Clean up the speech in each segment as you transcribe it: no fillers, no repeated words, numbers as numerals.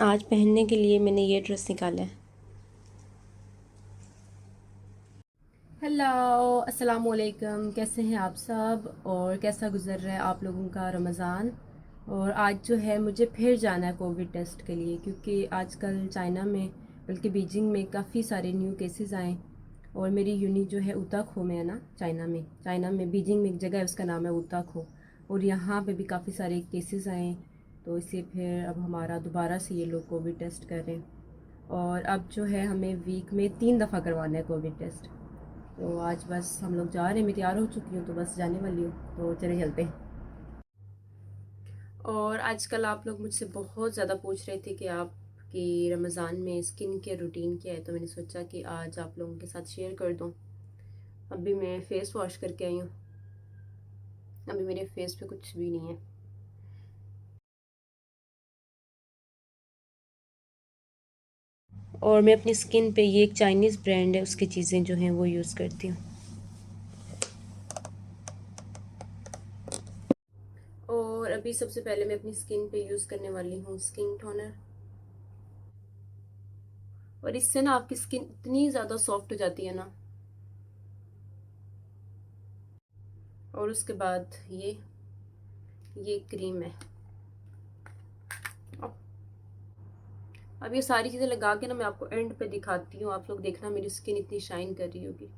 आज पहनने के लिए मैंने ये ड्रेस निकाला है। हेलो, अस्सलाम वालेकुम। कैसे हैं आप सब और कैसा गुजर रहा है आप लोगों का रमज़ान। और आज जो है मुझे फिर जाना है कोविड टेस्ट के लिए, क्योंकि आजकल चाइना में बल्कि बीजिंग में काफ़ी सारे न्यू केसेस आए। और मेरी यूनिट जो है उताखो में है ना, चाइना में बीजिंग में एक जगह है, उसका नाम है उताखो। और यहाँ पे भी काफ़ी सारे केसेस आए, तो इससे फिर अब हमारा दोबारा से ये लोग कोविड टेस्ट कर रहे हैं। और अब जो है हमें वीक में 3 दफ़ा करवाना है कोविड टेस्ट। तो आज बस हम लोग जा रहे हैं, मैं तैयार हो चुकी हूँ, तो बस जाने वाली हूँ, तो चले चलते हैं। और आजकल आप लोग मुझसे बहुत ज़्यादा पूछ रहे थे कि आपकी रमज़ान में स्किन केयर रूटीन क्या है, तो मैंने सोचा कि आज आप लोगों के साथ शेयर कर दूँ। अभी मैं फ़ेस वॉश करके आई हूँ, अभी मेरे फेस पे कुछ भी नहीं है। और मैं अपनी स्किन पे ये एक चाइनीज़ ब्रांड है, उसकी चीज़ें जो हैं वो यूज़ करती हूँ। और अभी सबसे पहले मैं अपनी स्किन पे यूज़ करने वाली हूँ स्किन टोनर। और इससे ना आपकी स्किन इतनी ज़्यादा सॉफ्ट हो जाती है ना। और उसके बाद ये क्रीम है। अब ये सारी चीज़ें लगा के ना मैं आपको एंड पे दिखाती हूँ, आप लोग देखना मेरी स्किन इतनी शाइन कर रही होगी।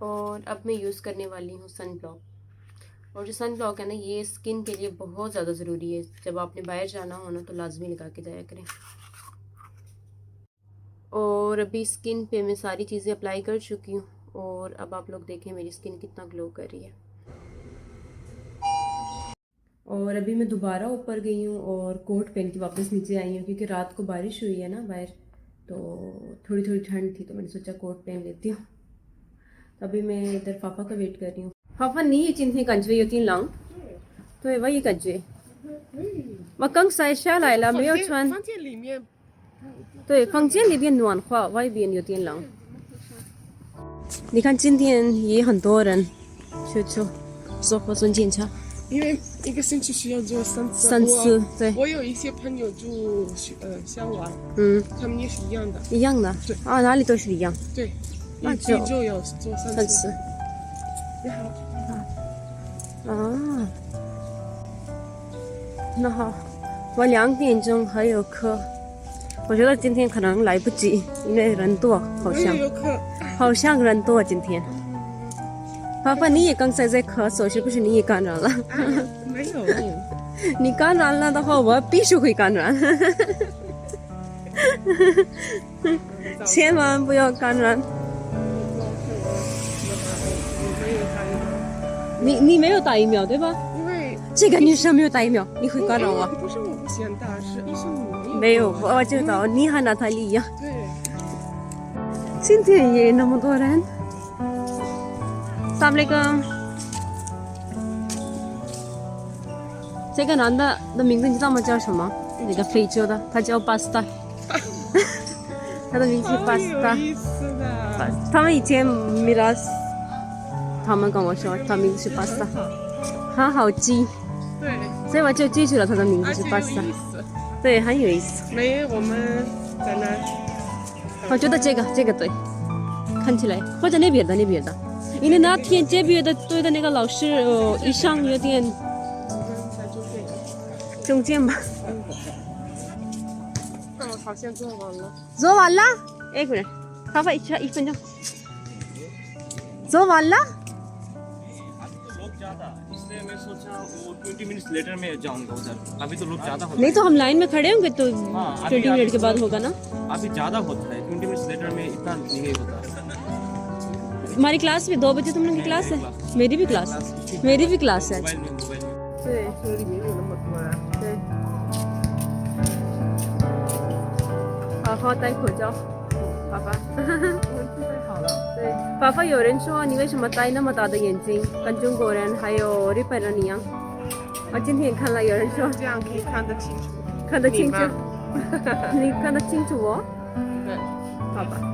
और अब मैं यूज़ करने वाली हूँ सन ब्लॉक। और जो सन ब्लॉक है ना, ये स्किन के लिए बहुत ज़्यादा ज़रूरी है। जब आपने बाहर जाना हो ना तो लाजमी लगा के जाया करें। और अभी स्किन पे मैं सारी चीज़ें अप्लाई कर चुकी हूँ। और अब आप लोग देखें मेरी स्किन कितना ग्लो कर रही है। और अभी मैं दोबारा ऊपर गई हूँ और कोट पहन के वापस नीचे आई हूँ, क्योंकि रात को बारिश हुई है ना बाहर, तो थोड़ी थोड़ी ठंड थी, तो मैंने सोचा कोट पहन लेती हूँ। अभी मैं इधर पापा का वेट कर रही हूँ। पापा नहीं今天感觉有点冷。对，我也感觉。我刚才下来了，没有穿。房间里面，对，房间里边暖和，外边有点冷。你看今天也很多人去做核酸检查。因为一个星期需要做3次。3次，对。我有一些朋友住香港，他们也是一样的。一样的。对。啊，哪里都是一样。对。那一周要做3次。你好。啊。那好，我2点钟还有课，我觉得今天可能来不及，因为人多，好像。我也有课。好像人多今天。爸爸，你也刚才在咳嗽，是不是你也感染了？没有。你感染了的话，我必须会感染。千万不要感染。你没有打疫苗对吧？因为这个女生没有打疫苗，你会感染我？不是我不想打，是医生没有，我知道你和娜塔莉一样。对。今天也那么多人。अस्सलामुअलैकुम।这个男的名字你知道吗？叫什么？那个非洲的，他叫巴斯塔。他的名字是巴斯塔。有意思的。他们以前米拉斯，他们跟我说他名字是巴斯塔，很好记。对。所以我就记住了他的名字是巴斯塔。对，很有意思。没，我们在那。我觉得这个对，看起来或者那边的。因为那天这边的对的那个老师医生有点中间吧。好像做完了。做完了？एक मिनट，爸爸1分钟。做完了？ लोग ज्यादा, इसलिए मैं सोचा वो 20 मिनट लेटर में जाऊंगा उधर। अभी तो लोग ज्यादा होते नहीं तो हम लाइन में खड़े होंगे तो 20 मिनट के बाद होगा ना। अभी ज्यादा होता है, 20 मिनट लेटर में इतना नहीं होता। हमारी क्लास में 2 बजे तुम लोग की क्लास है। मेरी भी क्लास है। मोबाइल में 对。这里面有那么多人。对。好好戴口罩，爸爸。准备好了。对，爸爸，有人说你为什么戴那么大的眼镜，跟中国人还有日本人一样？我今天看了有人说这样可以看得清楚。看得清楚，你看得清楚哦。对。好吧。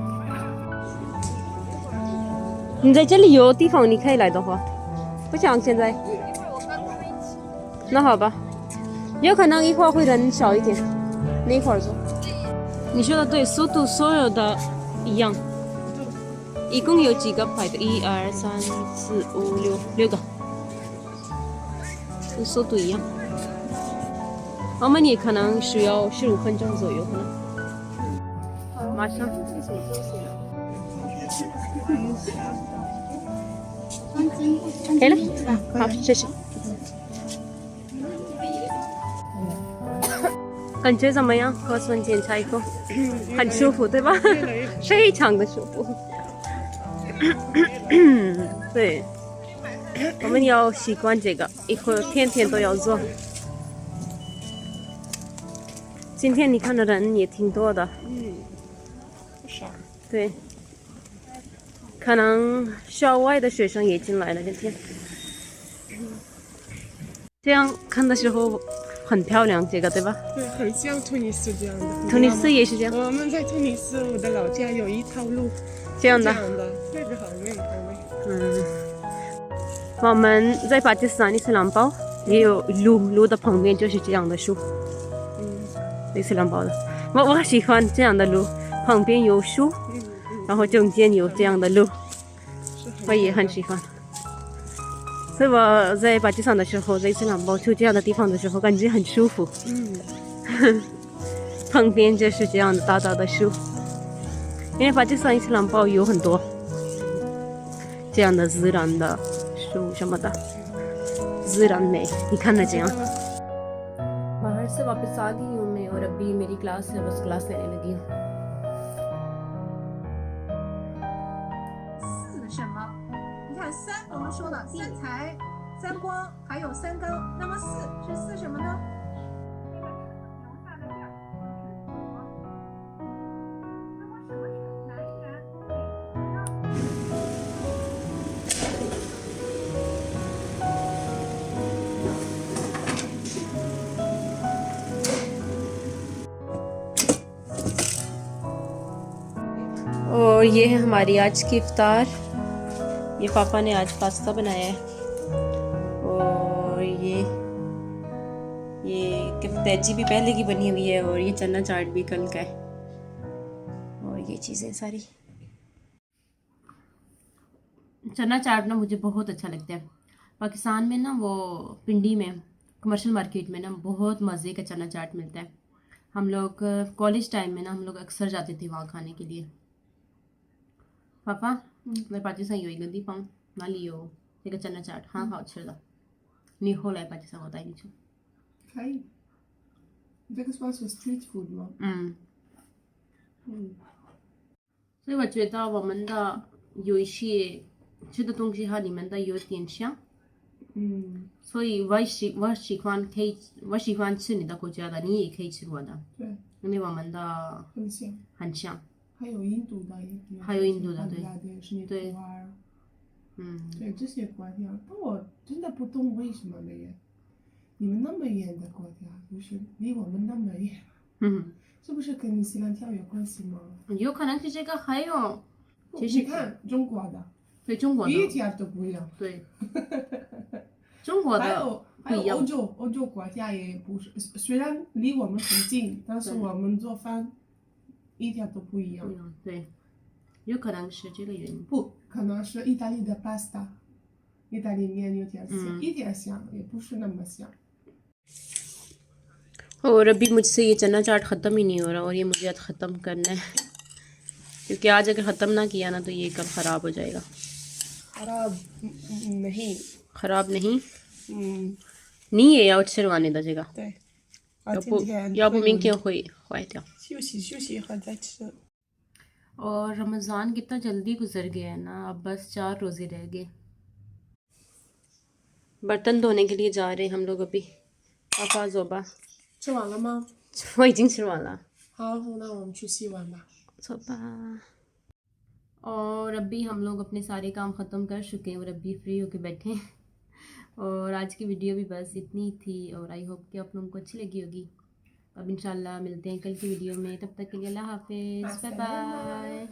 你在这里有地方你可以来的话，不想现在。那好吧。有可能一会儿会人少一点，那一会儿做。你说的对，速度所有的一样。一共有几个排的？1、2、3、4、5、6个，速度一样。我们也可能需要15分钟左右，可能。马上。可以了，好，谢谢。感觉怎么样？核酸检查以后，很舒服，对吧？非常的舒服。对，我们要习惯这个，以后天天都要做。今天你看的人也挺多的，不少。对，可能校外的学生也进来了今天。这样看的时候很漂亮，这个对吧？对，很像突尼斯这样的。突尼斯也是这样。我们在突尼斯，我的老家有一条路这样的，那个好美，好美。我们在巴基斯坦伊斯兰堡也有路的旁边就是这样的树，伊斯兰堡的。我喜欢这样的路，旁边有树，然后中间有这样的路，我也很喜欢。所以我在巴基斯坦的时候，在伊斯兰堡去这样的地方的时候，感觉很舒服。旁边就是这样的大大的树，因为巴基斯坦伊斯兰堡有很多这样的自然的树什么的，自然美，你看得这样。बाहर से वापस आ गई हूँ मैं और अभी मेरी क्लास है, बस क्लास लेने लगी हूँ। 四什么？你看三，我们说了三才、三光，还有三纲，那么四是四什么呢？这个是留下的点儿，是什么？那么什么是男人美呢？और ये है हमारी आज की इफ्तार। ये पापा ने आज पास्ता बनाया है और ये कैप्टेची भी पहले की बनी हुई है और ये चना चाट भी कल का है और ये चीज़ें सारी। चना चाट ना मुझे बहुत अच्छा लगता है। पाकिस्तान में ना वो पिंडी में कमर्शियल मार्केट में ना बहुत मज़े का चना चाट मिलता है। हम लोग कॉलेज टाइम में ना हम लोग अक्सर जाते थे वहाँ खाने के लिए। Papa, may pati sa iyo, hindi pang maliyo. Tiga chana chat, 很好吃的。你后来把这三个带进去。可以。这个算是 street food 吗？所以我觉得我们的有一些吃的东西和你们的有点像。所以我喜欢吃你的国家的，你也可以吃我的。对。因为我们的很像。很像。还有印度的也。还有印度的，对。对。对这些国家，但我真的不懂为什么呢？你们那么远的国家，就是离我们那么远，是不是跟伊斯兰教有关系吗？有可能是这个，还有，其实你看中国的，对中国的一点都不一样。对，中国的还有欧洲国家也不是，虽然离我们很近，但是我们做饭一点都不一样。对，有可能是这个原因。不可能是意大利的 pasta， 意大利面有点像，一点像，也不是那么像。और अभी मुझसे ये चना चाट ख़त्म ही नहीं हो रहा और ये मुझे आज ख़त्म करना है, क्योंकि आज अगर ख़त्म ना किया ना तो ये कल ख़राब हो जाएगा। ख़राब नहीं你也要吃完你的这个。对，要不明天会坏掉。休息一会儿再吃。और रमज़ान कितना जल्दी गुजर गया है ना, अब बस 4 रोज़े रह गए। बर्तन धोने के लिए जा रहे हैं हम लोग अभी। पापा ज़ोबा 吃完了吗？我已经吃完了。好，那我们去洗碗吧。ज़ोबा। और अभी हम लोग अपने सारे काम ख़त्म कर चुके हैं और अभी फ्री होके बैठे हैं। और आज की वीडियो भी बस इतनी ही थी और आई होप कि आप लोगों को अच्छी लगी होगी। अब इंशाल्लाह मिलते हैं कल की वीडियो में, तब तक के लिए अल्लाह हाफिज़, बाय बाय।